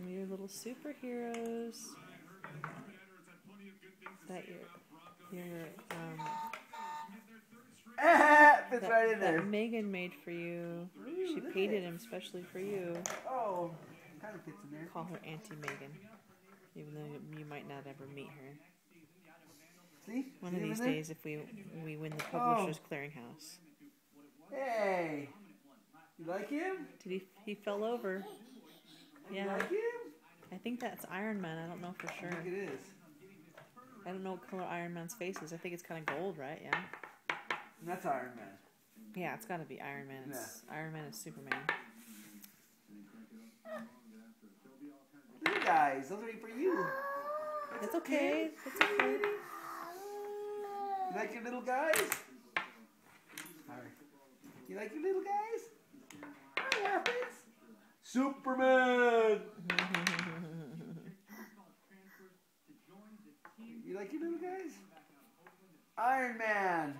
Your little superheroes that Fits right in there. that Megan made for you. Ooh, She painted him especially for you. Oh, kind of fits in there. Call her Auntie Megan, even though you might not ever meet her. See? One of these days, if we win the Publishers Clearinghouse. Hey, you like him? Did he fell over? Yeah. You like him? I think that's Iron Man. I don't know for sure. I think it is. I don't know what color Iron Man's face is. I think it's kind of gold, right? Yeah. And that's Iron Man. Yeah, it's got to be Iron Man. Iron Man is Superman. Little guys, those are for you. It's okay. It's okay. You like your little guys? Alright. You like your little guys? Hi, Happens. Superman! You like your little guys? Iron Man!